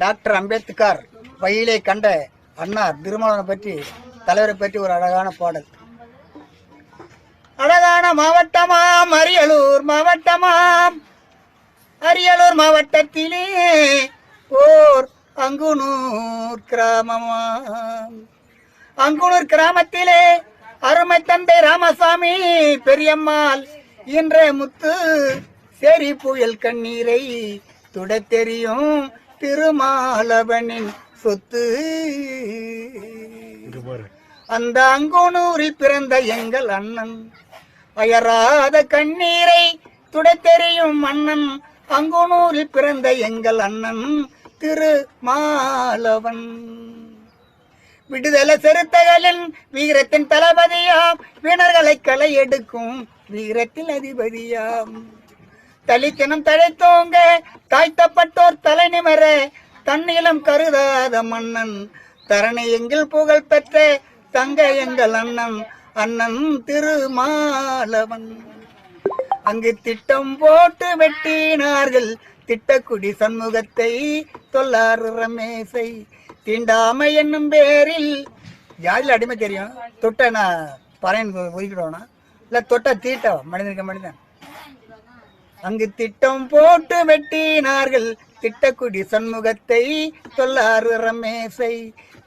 Doctor Ambedkar வழியிலே கண்ட அண்ணார் திருமாவளவனை பற்றி, தலைவரை பற்றி ஒரு அழகான பாடல். அழகான மாவட்டமாம் அரியலூர் மாவட்டமாம், அரியலூர் மாவட்டத்திலே ஓர் அங்குனூர் கிராமமாம். அங்குனூர் கிராமத்திலே அருமை தந்தை ராமசாமி பெரியம்மாள் என்ற முத்து சேரி புயல் கண்ணீரை துட தெரியும் திருமாவளவனின் சொத்து. அந்த அங்குனூரில் பிறந்த எங்கள் அண்ணன் அயராத கண்ணீரை துட தெரியும் மன்னன். அங்குனூரில் பிறந்த எங்கள் அண்ணன் திருமாவளவன். விடுதலை சிறுத்தைகளின் வீரத்தின் தளபதியாம், வீணர்களை களை எடுக்கும் வீரத்தின் அதிபதியாம். தலித்தினம் தழைத்தோங்க தாய்த்தப்பட்டோர் தலை நிமர தன்னிலம் கருதாத மன்னன். தரணி எங்கள் புகழ் பெற்ற தங்க எங்கள் அண்ணன், அண்ணன் திருமாவளவன். அங்கு திட்டம் போட்டு வெட்டினார்கள் திட்டக்குடி சண்முகத்தை, தொல்லாறு ரமேசை தீண்டாமை என்னும் பேரில். ஜாதியில் அடிமை தெரியும், தொட்ட நான் பறையன் ஒதுக்கிடுவோனா இல்லை தொட்ட தீட்ட மனிதனுக்கு மனிதன். அங்கு திட்டம் போட்டு வெட்டினார்கள் திட்டக்குடி சண்முகத்தை, தொல்லாறு ரமேசை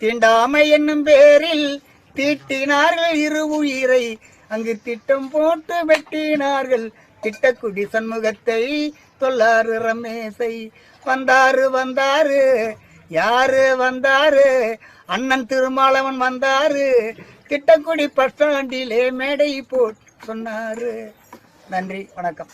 தீண்டாமை என்னும் பேரில் தீட்டினார்கள் இரு உயிரை. அங்கு திட்டம் போட்டு வெட்டினார்கள் திட்டக்குடி சண்முகத்தை, தொல்லாறு ரமேசை. வந்தாரு வந்தாரு யாரு வந்தாரு, அண்ணன் திருமாவளவன் வந்தாரு. திட்டக்குடி பஸ் ஸ்டாண்டிலே மேடை போட்டு சொன்னாரு. நன்றி, வணக்கம்.